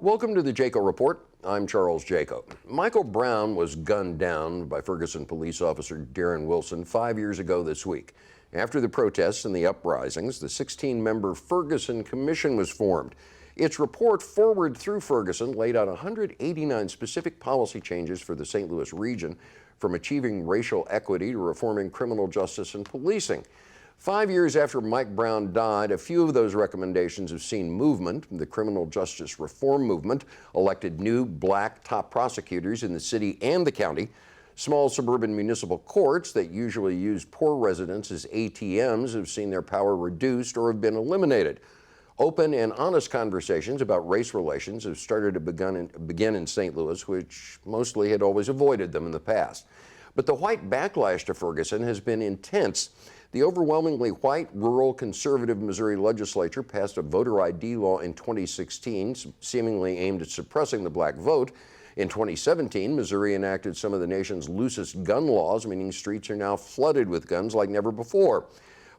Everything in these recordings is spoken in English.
Welcome to the Jaco Report. I'm Charles Jaco. Michael Brown was gunned down by Ferguson police officer Darren Wilson 5 years ago this week. After the protests and the uprisings, the 16-member Ferguson Commission was formed. Its report, forward through Ferguson, laid out 189 specific policy changes for the St. Louis region, from achieving racial equity to reforming criminal justice and policing. 5 years after Mike Brown died, a few of those recommendations have seen movement. The criminal justice reform movement elected new black top prosecutors in the city and the county. Small suburban municipal courts that usually use poor residents as ATMs have seen their power reduced or have been eliminated. Open and honest conversations about race relations have started to begin in St. Louis, which mostly had always avoided them in the past. But the white backlash to Ferguson has been intense. The overwhelmingly white, rural, conservative Missouri legislature passed a voter ID law in 2016, seemingly aimed at suppressing the black vote. In 2017, Missouri enacted some of the nation's loosest gun laws, meaning streets are now flooded with guns like never before.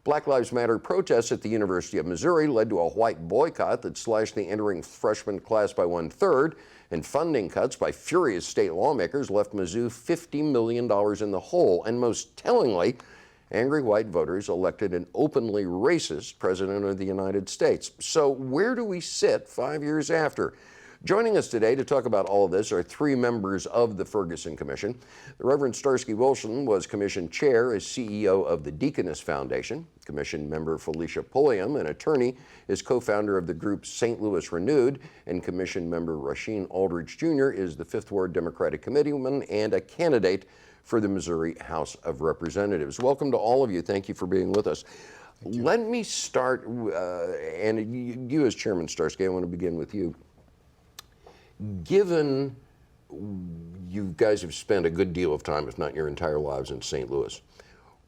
Black Lives Matter protests at the University of Missouri led to a white boycott that slashed the entering freshman class by 1/3, and funding cuts by furious state lawmakers left Mizzou $50 million in the hole. And most tellingly, angry white voters elected an openly racist president of the United States. So where do we sit 5 years after? Joining us today to talk about all of this are three members of the Ferguson Commission. The Reverend Starsky Wilson was Commission Chair as CEO of the Deaconess Foundation. Commission member Felicia Pulliam, an attorney, is co-founder of the group St. Louis Renewed, and Commission member Rasheen Aldridge Jr. is the Fifth Ward Democratic Committeeman and a candidate for the Missouri House of Representatives. Welcome to all of you. Thank you for being with us. Let me start, and you as Chairman Starsky, I want to begin with you. Given you guys have spent a good deal of time, if not your entire lives, in St. Louis,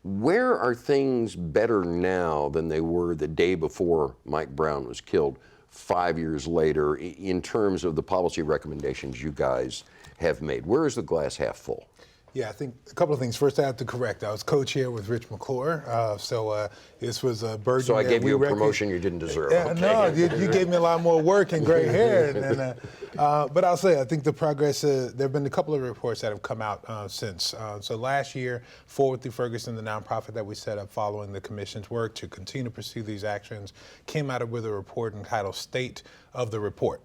where are things better now than they were the day before Mike Brown was killed 5 years later in terms of the policy recommendations you guys have made? Where is the glass half full? Yeah, I think a couple of things. First, I have to correct. I was co-chair with Rich McClure, so this was a burden. So I gave you a promotion you didn't deserve. Yeah, okay. No, you gave me a lot more work and gray hair. But I'll say, I think the progress, there have been a couple of reports that have come out since. So last year, Forward Through Ferguson, the nonprofit that we set up following the commission's work to continue to pursue these actions, came out with a report entitled State of the Report.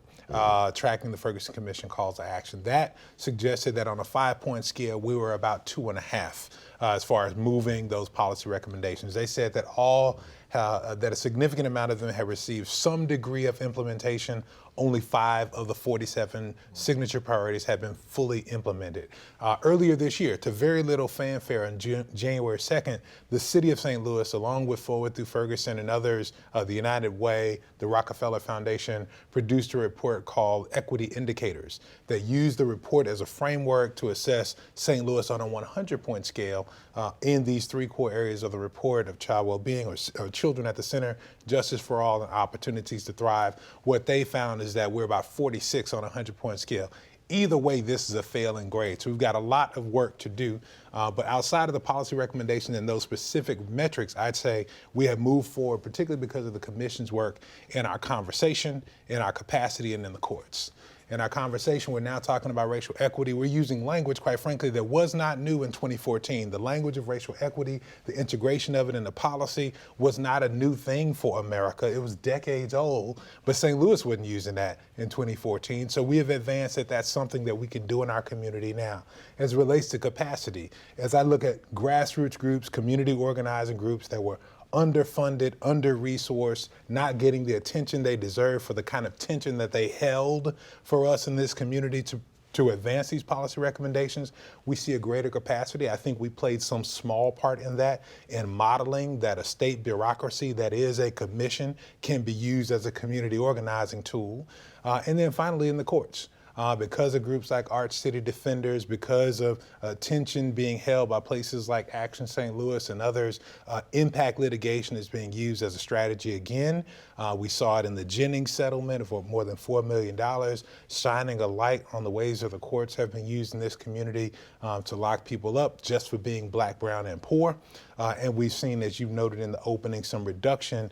Tracking the Ferguson Commission calls to action. That suggested that on a 5-point scale, we were about 2.5 as far as moving those policy recommendations. They said that that a significant amount of them have received some degree of implementation. Only 5 of the 47 signature priorities have been fully implemented. Earlier this year, to very little fanfare on January 2nd, the city of St. Louis, along with Forward Through Ferguson and others, the United Way, the Rockefeller Foundation, produced a report called Equity Indicators that used the report as a framework to assess St. Louis on a 100-point scale in these 3 core areas of the report of child well-being, or children at the center, justice for all, and opportunities to thrive. What they found is that we're about 46 on a 100-point scale. Either way, this is a failing grade. So we've got a lot of work to do. But outside of the policy recommendation and those specific metrics, I'd say we have moved forward, particularly because of the commission's work in our conversation, in our capacity, and in the courts. In our conversation, we're now talking about racial equity. We're using language, quite frankly, that was not new in 2014. The language of racial equity, the integration of it in the policy was not a new thing for America. It was decades old, but St. Louis wasn't using that in 2014. So we have advanced that that's something that we can do in our community now. As it relates to capacity, as I look at grassroots groups, community organizing groups that were underfunded, under-resourced, not getting the attention they deserve for the kind of tension that they held for us in this community to advance these policy recommendations, we see a greater capacity. I think we played some small part in that, in modeling that a state bureaucracy that is a commission can be used as a community organizing tool. And then finally in the courts. Because of groups like Arch City Defenders, because of attention being held by places like Action St. Louis and others, impact litigation is being used as a strategy again. We saw it in the Jennings settlement for more than $4 million, shining a light on the ways that the courts have been used in this community to lock people up just for being black, brown, and poor. And we've seen, as you noted in the opening, some reduction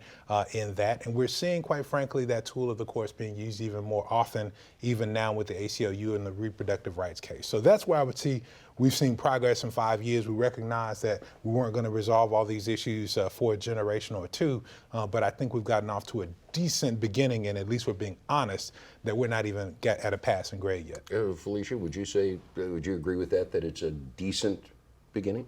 in that. And we're seeing, quite frankly, that tool of the courts being used even more often, even now with the ACLU and the reproductive rights case. So that's where I would see we've seen progress in 5 years. We recognize that we weren't going to resolve all these issues for a generation or two, but I think we've gotten off to a decent beginning, and at least we're being honest that we're not even at a passing grade yet. Felicia, would you agree with that it's a decent beginning?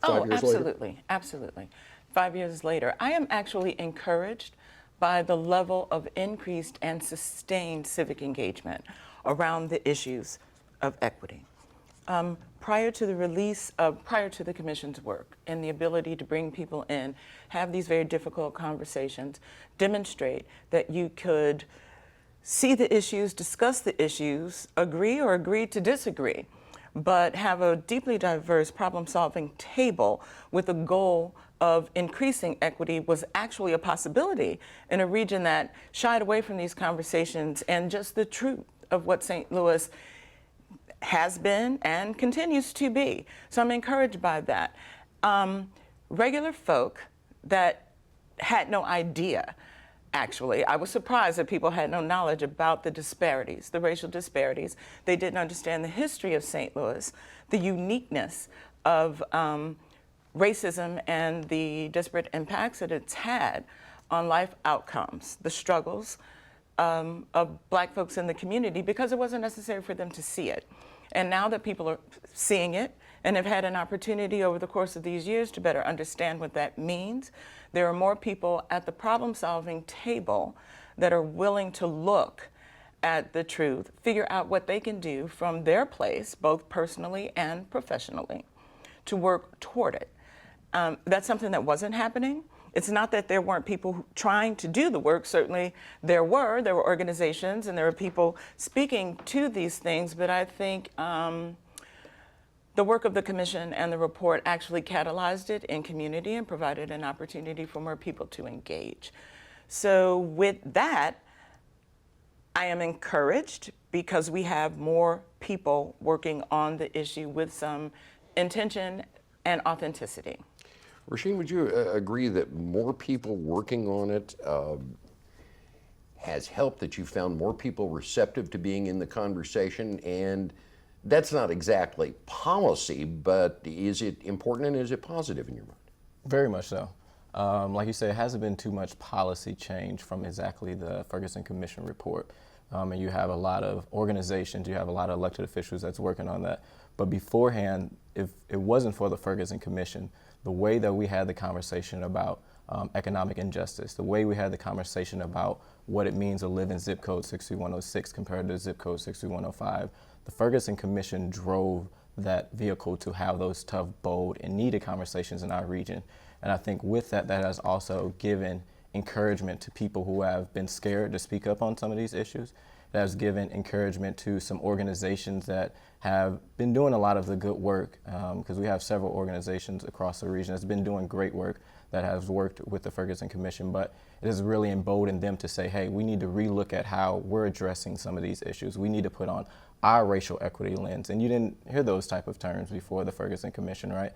5 Oh, years absolutely, later? absolutely. 5 years later, I am actually encouraged by the level of increased and sustained civic engagement around the issues of equity. Prior to the commission's work and the ability to bring people in, have these very difficult conversations, demonstrate that you could see the issues, discuss the issues, agree or agree to disagree, but have a deeply diverse problem-solving table with a goal of increasing equity was actually a possibility in a region that shied away from these conversations and just the truth of what St. Louis has been and continues to be. So I'm encouraged by that. Regular folk that had no idea, actually, I was surprised that people had no knowledge about the disparities, the racial disparities. They didn't understand the history of St. Louis, the uniqueness of racism and the disparate impacts that it's had on life outcomes, the struggles of Black folks in the community, because it wasn't necessary for them to see it. And now that people are seeing it and have had an opportunity over the course of these years to better understand what that means, there are more people at the problem-solving table that are willing to look at the truth, figure out what they can do from their place, both personally and professionally, to work toward it. That's something that wasn't happening. It's not that there weren't people trying to do the work. Certainly there were organizations and there were people speaking to these things, but I think the work of the commission and the report actually catalyzed it in community and provided an opportunity for more people to engage. So with that, I am encouraged because we have more people working on the issue with some intention and authenticity. Rasheen, would you agree that more people working on it has helped, that you found more people receptive to being in the conversation? And that's not exactly policy, but is it important and is it positive in your mind? Very much so. Like you said, it hasn't been too much policy change from exactly the Ferguson Commission report. And you have a lot of organizations, you have a lot of elected officials that's working on that. But beforehand, if it wasn't for the Ferguson Commission, the way that we had the conversation about economic injustice, the way we had the conversation about what it means to live in zip code 6106 compared to zip code 6105, the Ferguson Commission drove that vehicle to have those tough, bold, and needed conversations in our region. And I think with that, that has also given encouragement to people who have been scared to speak up on some of these issues. That has given encouragement to some organizations that have been doing a lot of the good work, because we have several organizations across the region that's been doing great work that has worked with the Ferguson Commission, but it has really emboldened them to say, hey, we need to relook at how we're addressing some of these issues. We need to put on our racial equity lens. And you didn't hear those type of terms before the Ferguson Commission, right?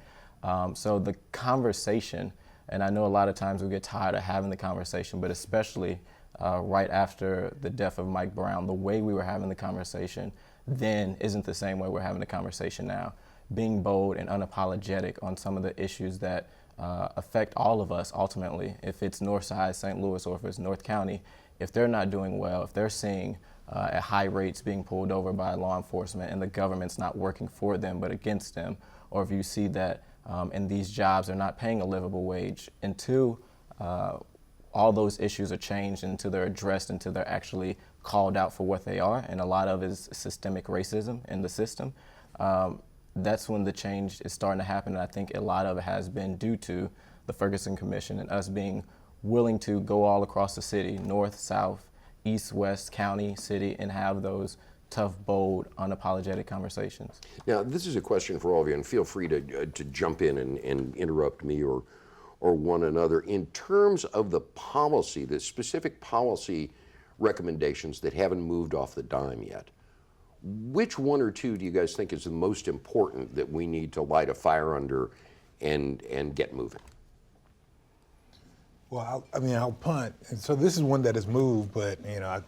So the conversation, and I know a lot of times we get tired of having the conversation, but especially right after the death of Mike Brown, the way we were having the conversation then isn't the same way we're having the conversation now. Being bold and unapologetic on some of the issues that affect all of us ultimately, if it's Northside St. Louis or if it's North County, if they're not doing well, if they're seeing at high rates being pulled over by law enforcement and the government's not working for them but against them, or if you see that and these jobs are not paying a livable wage, until all those issues are changed, until they're addressed, until they're actually called out for what they are, and a lot of it is systemic racism in the system, that's when the change is starting to happen. And I think a lot of it has been due to the Ferguson Commission and us being willing to go all across the city, north, south, east, west, county, city, and have those tough, bold, unapologetic conversations. Now, this is a question for all of you, and feel free to jump in and interrupt me or one another. In terms of the policy, the specific policy recommendations that haven't moved off the dime yet, which one or two do you guys think is the most important that we need to light a fire under and get moving? Well, I'll punt. And so this is one that has moved, but I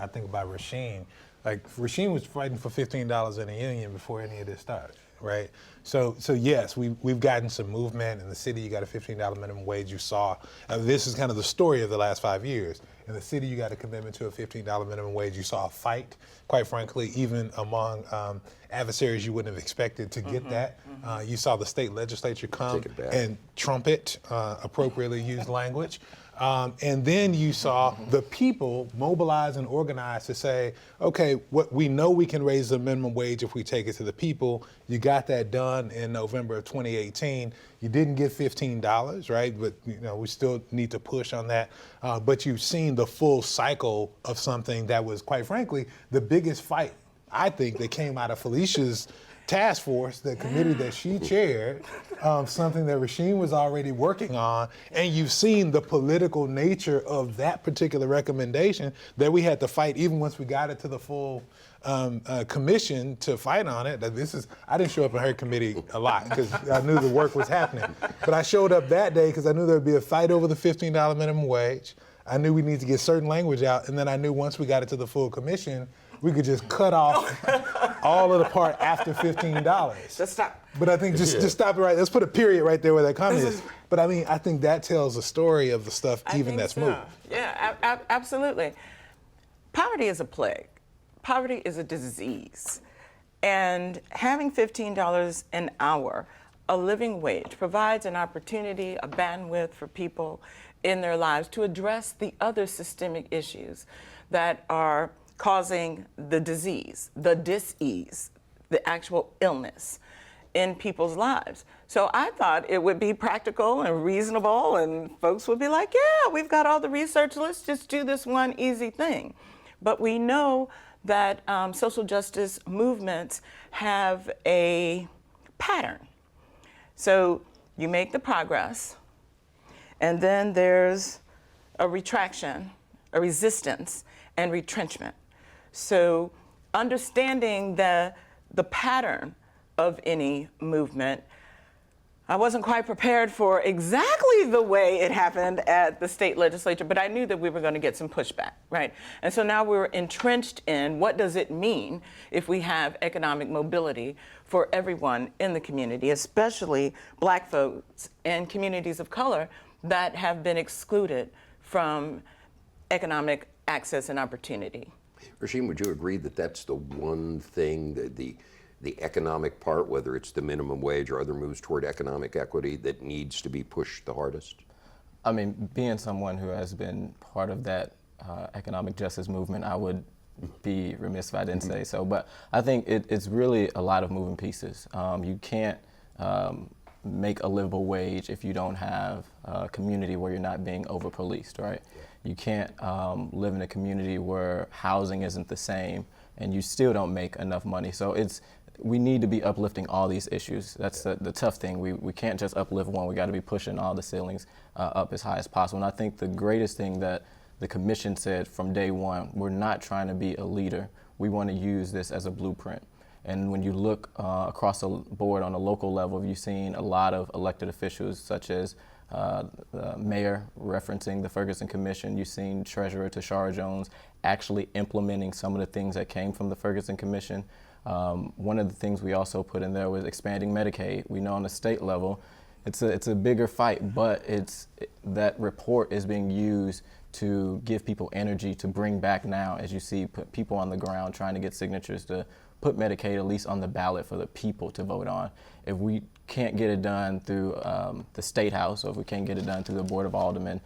think about Rasheen. Like Rasheen was fighting for $15 in a union before any of this started, right? So yes, we've gotten some movement in the city. You got a $15 minimum wage. You saw this is kind of the story of the last 5 years. In the city, you got a commitment to a $15 minimum wage. You saw a fight, quite frankly, even among adversaries you wouldn't have expected to get that. You saw the state legislature come and trumpet appropriately used language. And then you saw the people mobilize and organize to say, okay, what we know we can raise the minimum wage if we take it to the people. You got that done in November of 2018. You didn't get $15, right? But we still need to push on that. But you've seen the full cycle of something that was, quite frankly, the biggest fight, I think, that came out of Felicia's task force, the committee that she chaired, something that Rasheen was already working on, and you've seen the political nature of that particular recommendation that we had to fight even once we got it to the full commission to fight on it. I didn't show up in her committee a lot because I knew the work was happening, but I showed up that day because I knew there would be a fight over the $15 minimum wage. I knew we needed to get certain language out, and then I knew once we got it to the full commission, we could just cut off all of the part after $15. Just stop. But I think just stop it right. Let's put a period right there where that comment is. But I think that tells a story of the stuff that's moved. Yeah, absolutely. Poverty is a plague. Poverty is a disease. And having $15 an hour, a living wage, provides an opportunity, a bandwidth for people in their lives to address the other systemic issues that are causing the disease, the dis-ease, the actual illness in people's lives. So I thought it would be practical and reasonable, and folks would be like, yeah, we've got all the research, let's just do this one easy thing. But we know that social justice movements have a pattern. So you make the progress, and then there's a retraction, a resistance, and retrenchment. So understanding the pattern of any movement, I wasn't quite prepared for exactly the way it happened at the state legislature, but I knew that we were going to get some pushback, right? And so now we're entrenched in what does it mean if we have economic mobility for everyone in the community, especially Black folks and communities of color that have been excluded from economic access and opportunity. Rasheen, would you agree that that's the one thing, the economic part, whether it's the minimum wage or other moves toward economic equity, that needs to be pushed the hardest? I mean, being someone who has been part of that economic justice movement, I would be remiss if I didn't say so. But I think it's really a lot of moving pieces. You can't make a livable wage if you don't have a community where you're not being over-policed, right? You can't live in a community where housing isn't the same and you still don't make enough money. So we need to be uplifting all these issues. That's the tough thing. We can't just uplift one. We got to be pushing all the ceilings up as high as possible. And I think the greatest thing that the commission said from day one, we're not trying to be a leader. We want to use this as a blueprint. And when you look across the board on a local level, you've seen a lot of elected officials such as the mayor referencing the Ferguson Commission. You've seen Treasurer Tashara Jones actually implementing some of the things that came from the Ferguson Commission. One of the things we also put in there was expanding Medicaid. We know on the state level, it's a bigger fight, but that report is being used to give people energy to bring back now, as you see, put people on the ground trying to get signatures to put Medicaid at least on the ballot for the people to vote on. If we can't get it done through the State House, or if we can't get it done through the Board of Aldermen,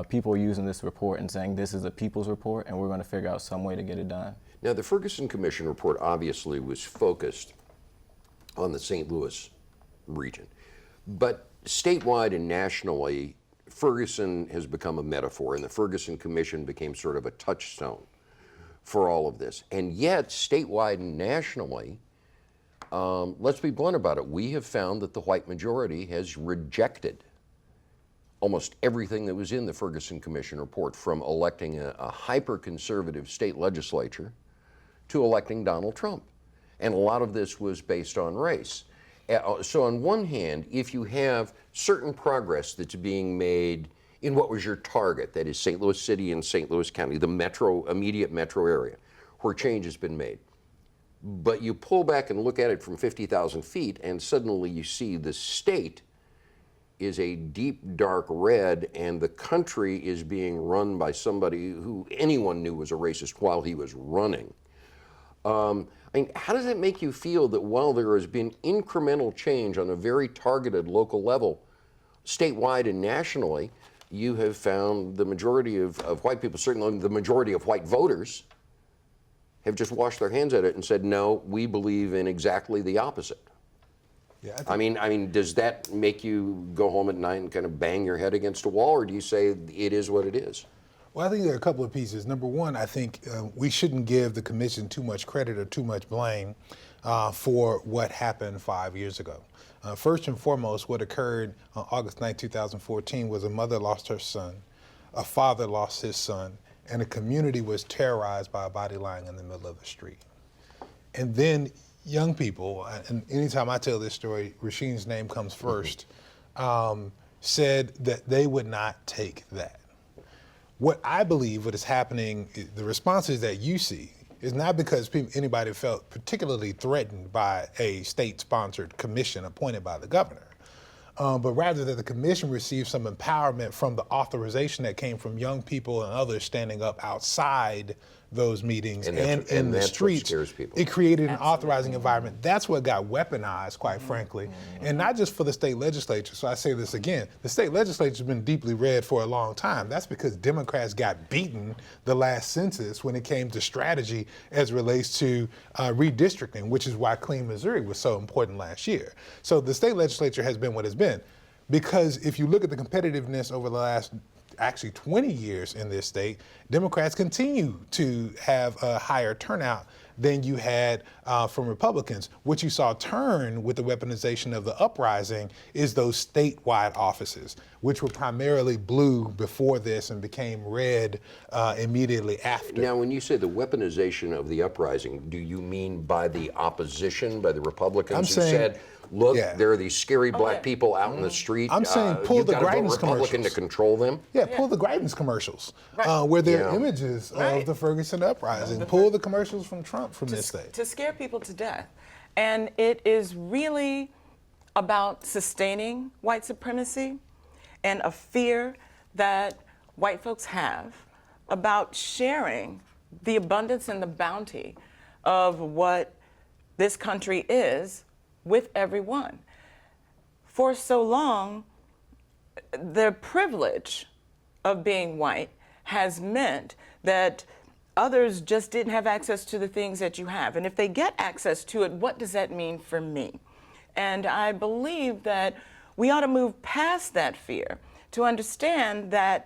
people are using this report and saying this is a people's report and we're going to figure out some way to get it done. Now, the Ferguson Commission report obviously was focused on the St. Louis region, but statewide and nationally, Ferguson has become a metaphor, and the Ferguson Commission became sort of a touchstone for all of this. And yet, statewide and nationally, let's be blunt about it, we have found that the white majority has rejected almost everything that was in the Ferguson Commission report, from electing a hyper-conservative state legislature to electing Donald Trump. And a lot of this was based on race. So on one hand, if you have certain progress that's being made in what was your target, that is St. Louis City and St. Louis County, the immediate metro area, where change has been made, but you pull back and look at it from 50,000 feet and suddenly you see the state is a deep dark red and the country is being run by somebody who anyone knew was a racist while he was running. I mean, how does it make you feel that while there has been incremental change on a very targeted local level, statewide and nationally, you have found the majority of white people, certainly the majority of white voters, have just washed their hands at it and said, no, we believe in exactly the opposite. Yeah, I mean, does that make you go home at night and kind of bang your head against a wall, or do you say it is what it is? Well, I think there are a couple of pieces. Number one, I think we shouldn't give the commission too much credit or too much blame for what happened 5 years ago. First and foremost, what occurred on August 9, 2014 was a mother lost her son, a father lost his son, and a community was terrorized by a body lying in the middle of the street. And then young people, and anytime I tell this story, Rasheen's name comes first, said that they would not take that. What I believe what is happening, the responses that you see, is not because anybody felt particularly threatened by a state-sponsored commission appointed by the governor, but rather that the commission received some empowerment from the authorization that came from young people and others standing up outside those meetings and in the streets. What scares people. It created an authorizing environment. That's what got weaponized, quite frankly, and not just for the state legislature. So I say this again, the state legislature has been deeply red for a long time. That's because Democrats got beaten the last census when it came to strategy as it relates to redistricting, which is why Clean Missouri was so important last year. So the state legislature has been what it's been. Because if you look at the competitiveness over the last actually 20 years in this state, Democrats continue to have a higher turnout than you had from Republicans. What you saw turn with the weaponization of the uprising is those statewide offices, which were primarily blue before this and became red immediately after. Now, when you say the weaponization of the uprising, do you mean by the opposition, by the Republicans who said, look, there are these scary black people out in the street. I'm saying pull the Greitens Republican commercials. to control them. Yeah, pull the Greitens commercials, where there are images of the Ferguson uprising. Pull the commercials from Trump from this state. To scare people to death. And it is really about sustaining white supremacy and a fear that white folks have about sharing the abundance and the bounty of what this country is with everyone. For so long, the privilege of being white has meant that others just didn't have access to the things that you have. And if they get access to it, what does that mean for me? And I believe that we ought to move past that fear to understand that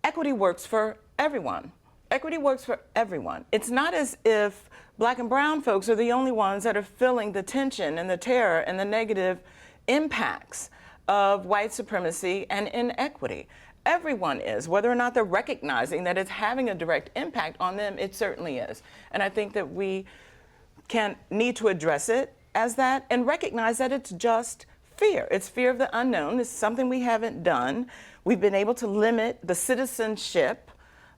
equity works for everyone. Equity works for everyone. It's not as if black and brown folks are the only ones that are feeling the tension and the terror and the negative impacts of white supremacy and inequity. Everyone is, whether or not they're recognizing that it's having a direct impact on them, it certainly is. And I think that we need to address it as that and recognize that it's just fear. It's fear of the unknown. It's something we haven't done. We've been able to limit the citizenship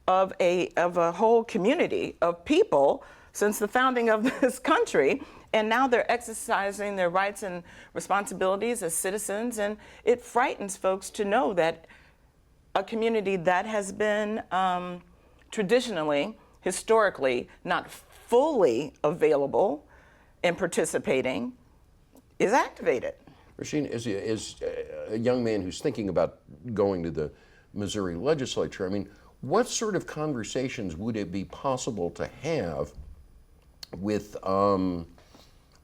of a whole community of people since the founding of this country, and now they're exercising their rights and responsibilities as citizens, and it frightens folks to know that a community that has been traditionally, historically, not fully available and participating is activated. Rasheen, as a young man who's thinking about going to the Missouri legislature, I mean, what sort of conversations would it be possible to have with a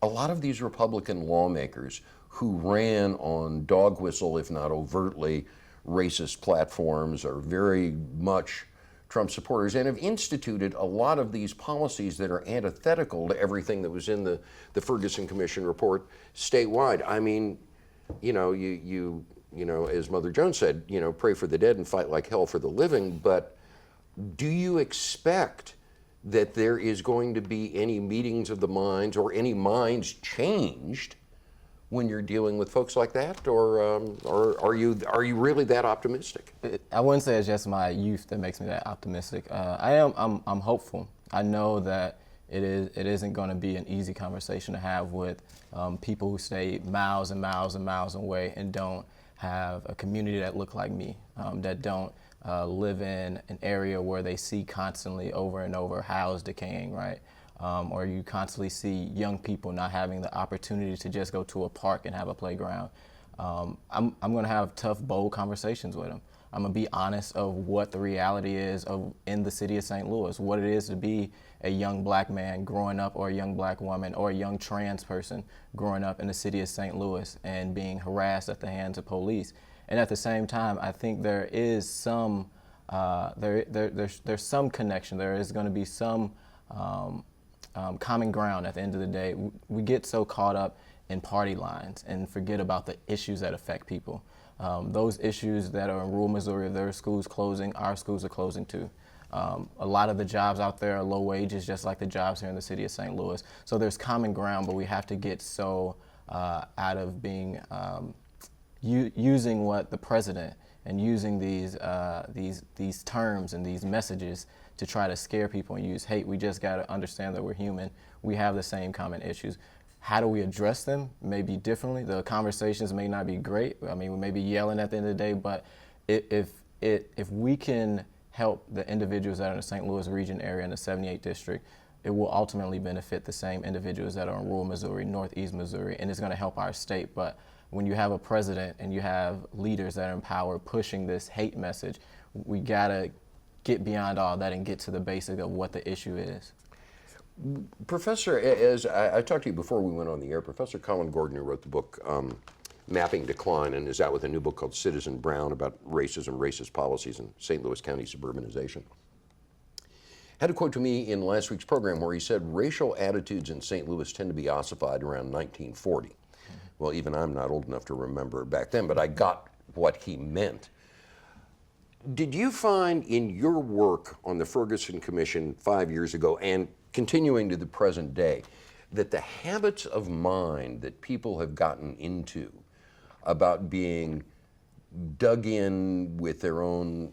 lot of these Republican lawmakers who ran on dog whistle, if not overtly racist platforms, are very much Trump supporters and have instituted a lot of these policies that are antithetical to everything that was in the Ferguson Commission report statewide? I mean, you know, as Mother Jones said, you know, pray for the dead and fight like hell for the living, but do you expect that there is going to be any meetings of the minds or any minds changed when you're dealing with folks like that, or are you really that optimistic? I wouldn't say it's just my youth that makes me that optimistic. I'm hopeful. I know that it isn't going to be an easy conversation to have with people who stay miles and miles and miles away and don't have a community that look like me, that don't live in an area where they see constantly over and over houses decaying, right? Or you constantly see young people not having the opportunity to just go to a park and have a playground. I'm going to have tough, bold conversations with them. I'm going to be honest of what the reality is in the city of St. Louis, what it is to be a young black man growing up, or a young black woman, or a young trans person growing up in the city of St. Louis and being harassed at the hands of police. And at the same time, I think there is some there's some connection. There is going to be some common ground at the end of the day. We get so caught up in party lines and forget about the issues that affect people. Those issues that are in rural Missouri, there are schools closing, our schools are closing too. A lot of the jobs out there are low wages, just like the jobs here in the city of St. Louis. So there's common ground, but we have to get so out of being using what the president and using these terms and these messages to try to scare people and use hate. We just got to understand that we're human. We have the same common issues. How do we address them? Maybe differently. The conversations may not be great. I mean, we may be yelling at the end of the day, but if we can help the individuals that are in the St. Louis region area in the 78th district, it will ultimately benefit the same individuals that are in rural Missouri, northeast Missouri, and it's going to help our state. But when you have a president and you have leaders that are in power pushing this hate message, we got to get beyond all that and get to the basic of what the issue is. Professor, as I talked to you before we went on the air, Professor Colin Gordon, who wrote the book Mapping Decline, and is out with a new book called Citizen Brown about racism, racist policies in St. Louis County suburbanization, had a quote to me in last week's program where he said, racial attitudes in St. Louis tend to be ossified around 1940. Well, even I'm not old enough to remember back then, but I got what he meant. Did you find in your work on the Ferguson Commission 5 years ago and continuing to the present day that the habits of mind that people have gotten into about being dug in with their own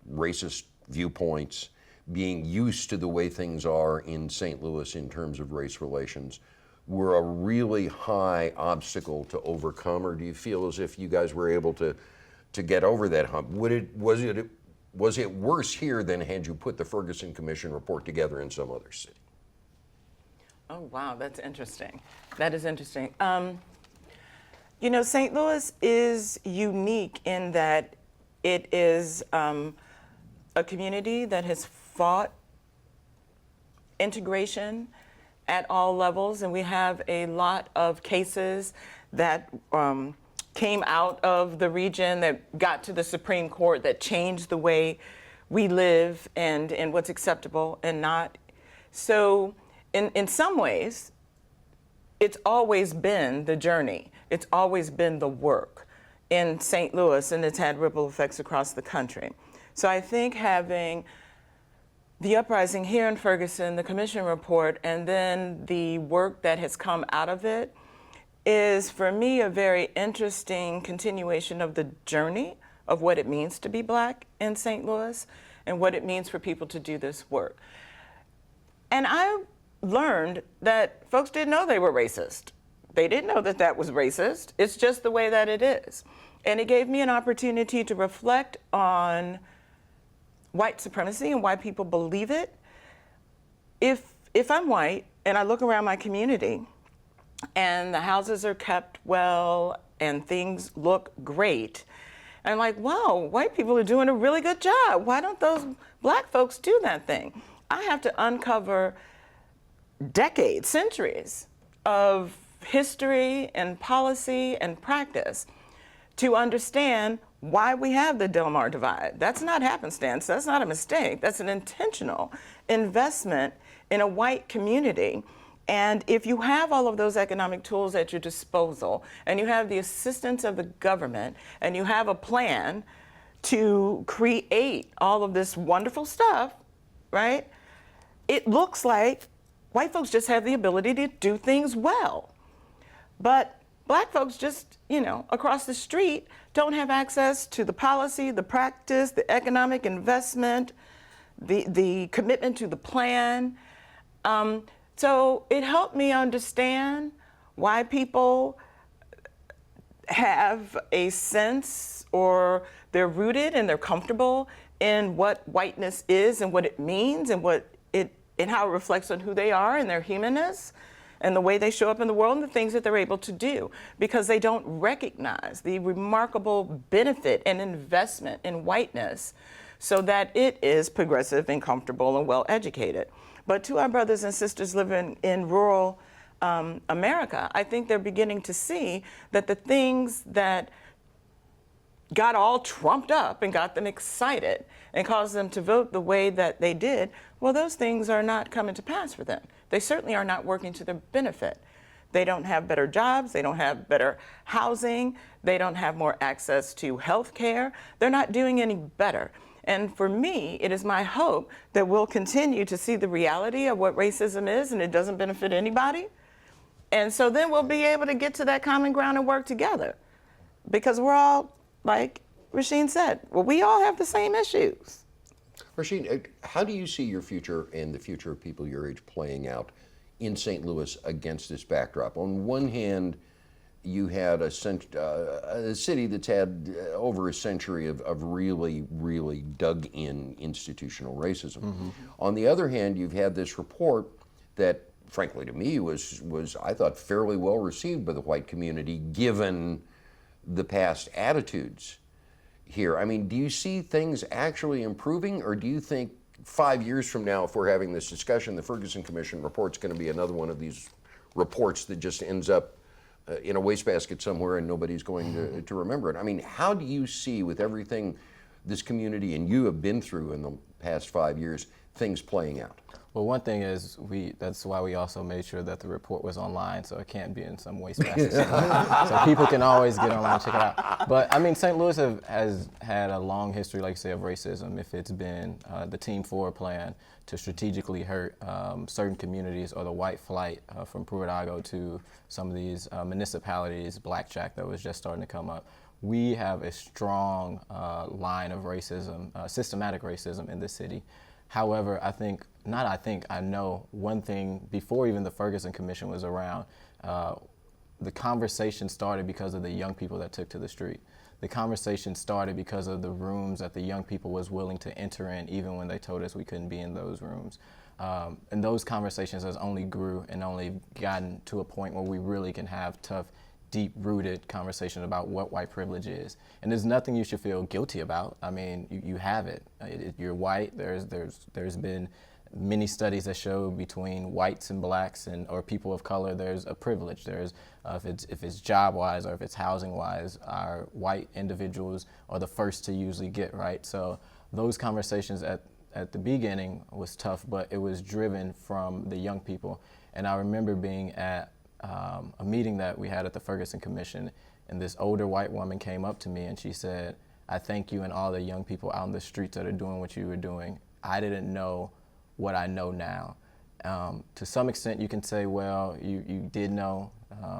racist viewpoints, being used to the way things are in St. Louis in terms of race relations, were a really high obstacle to overcome? Or do you feel as if you guys were able to get over that hump? Was it worse here than had you put the Ferguson Commission report together in some other city? Oh, wow, that's interesting. That is interesting. You know, St. Louis is unique in that it is a community that has fought integration at all levels, and we have a lot of cases that came out of the region that got to the Supreme Court that changed the way we live and what's acceptable and not. So in some ways, it's always been the journey. It's always been the work in St. Louis, and it's had ripple effects across the country. So I think having the uprising here in Ferguson, the commission report, and then the work that has come out of it is, for me, a very interesting continuation of the journey of what it means to be Black in St. Louis and what it means for people to do this work. And I learned that folks didn't know they were racist. They didn't know that that was racist. It's just the way that it is. And it gave me an opportunity to reflect on white supremacy and why people believe it. If I'm white and I look around my community and the houses are kept well and things look great, and I'm like, wow, white people are doing a really good job. Why don't those Black folks do that thing? I have to uncover decades, centuries of history and policy and practice to understand why we have the Del Mar divide. That's not happenstance, that's not a mistake, that's an intentional investment in a white community. And if you have all of those economic tools at your disposal, and you have the assistance of the government, and you have a plan to create all of this wonderful stuff, right? It looks like white folks just have the ability to do things well. But black folks just, across the street don't have access to the policy, the practice, the economic investment, the commitment to the plan. So it helped me understand why people have a sense, or they're rooted and they're comfortable in what whiteness is and what it means and and how it reflects on who they are and their humanness and the way they show up in the world and the things that they're able to do, because they don't recognize the remarkable benefit and investment in whiteness, so that it is progressive and comfortable and well educated. But to our brothers and sisters living in rural America, I think they're beginning to see that the things that got all trumped up and got them excited and caused them to vote the way that they did, well, those things are not coming to pass for them. They certainly are not working to their benefit. They don't have better jobs, they don't have better housing, they don't have more access to health care. They're not doing any better. And for me, it is my hope that we'll continue to see the reality of what racism is, and it doesn't benefit anybody. And so then we'll be able to get to that common ground and work together. Because we're all, like Rasheen said, well, we all have the same issues. Rasheen, how do you see your future and the future of people your age playing out in St. Louis against this backdrop? On one hand, you had a city that's had over a century of really, really dug-in institutional racism. Mm-hmm. On the other hand, you've had this report that, frankly, to me was I thought, fairly well received by the white community, given the past attitudes here. I mean, do you see things actually improving, or do you think 5 years from now, if we're having this discussion, the Ferguson Commission report's going to be another one of these reports that just ends up in a wastebasket somewhere and nobody's going to remember it? I mean, how do you see, with everything this community and you have been through in the past 5 years, things playing out? Well, one thing is that's why we also made sure that the report was online, so it can't be in some wastebasket. So people can always get online and check it out. But I mean, St. Louis has had a long history, like you say, of racism. If it's been the Team 4 plan to strategically hurt certain communities, or the white flight from Pruitt-Igoe to some of these municipalities, Blackjack, that was just starting to come up. We have a strong line of racism, systematic racism in this city. However, I know one thing, before even the Ferguson Commission was around, the conversation started because of the young people that took to the street. The conversation started because of the rooms that the young people was willing to enter in, even when they told us we couldn't be in those rooms. And those conversations has only grew and only gotten to a point where we really can have tough, deep-rooted conversation about what white privilege is. And there's nothing you should feel guilty about. I mean, you have it. You're white. There's been many studies that show between whites and blacks or people of color, there's a privilege. There's if it's job-wise or if it's housing-wise, our white individuals are the first to usually get, right? So those conversations at the beginning was tough, but it was driven from the young people. And I remember being at a meeting that we had at the Ferguson Commission, and this older white woman came up to me and she said, "I thank you and all the young people out in the streets that are doing what you were doing. I didn't know what I know now." To some extent you can say, well, you did know,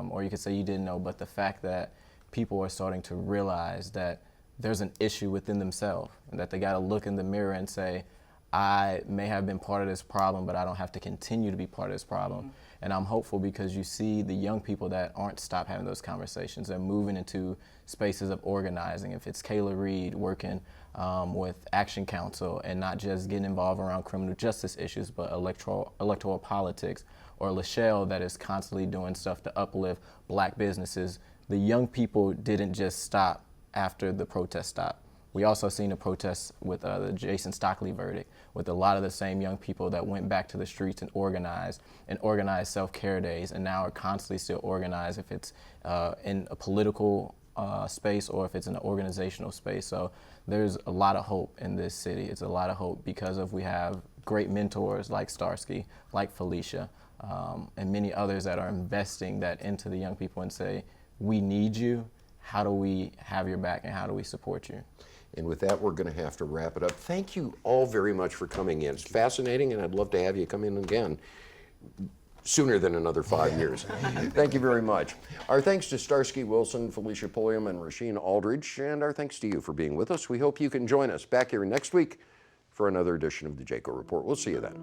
or you could say you didn't know, but the fact that people are starting to realize that there's an issue within themselves, and that they got to look in the mirror and say, I may have been part of this problem, but I don't have to continue to be part of this problem. Mm-hmm. And I'm hopeful because you see the young people that aren't stopped having those conversations. They're moving into spaces of organizing. If it's Kayla Reed working with Action Council and not just getting involved around criminal justice issues, but electoral politics, or Lachelle that is constantly doing stuff to uplift black businesses. The young people didn't just stop after the protest stopped. We also seen a protest with the Jason Stockley verdict, with a lot of the same young people that went back to the streets and organized self-care days, and now are constantly still organized, if it's in a political space or if it's in an organizational space. So there's a lot of hope in this city. It's a lot of hope because we have great mentors like Starsky, like Felicia, and many others that are investing that into the young people and say, we need you. How do we have your back and how do we support you? And with that, we're going to have to wrap it up. Thank you all very much for coming in. It's fascinating, and I'd love to have you come in again. sooner than another 5 years. Thank you very much. Our thanks to Starsky Wilson, Felicia Pulliam, and Rasheen Aldridge, and our thanks to you for being with us. We hope you can join us back here next week for another edition of the Jaco Report. We'll see you then.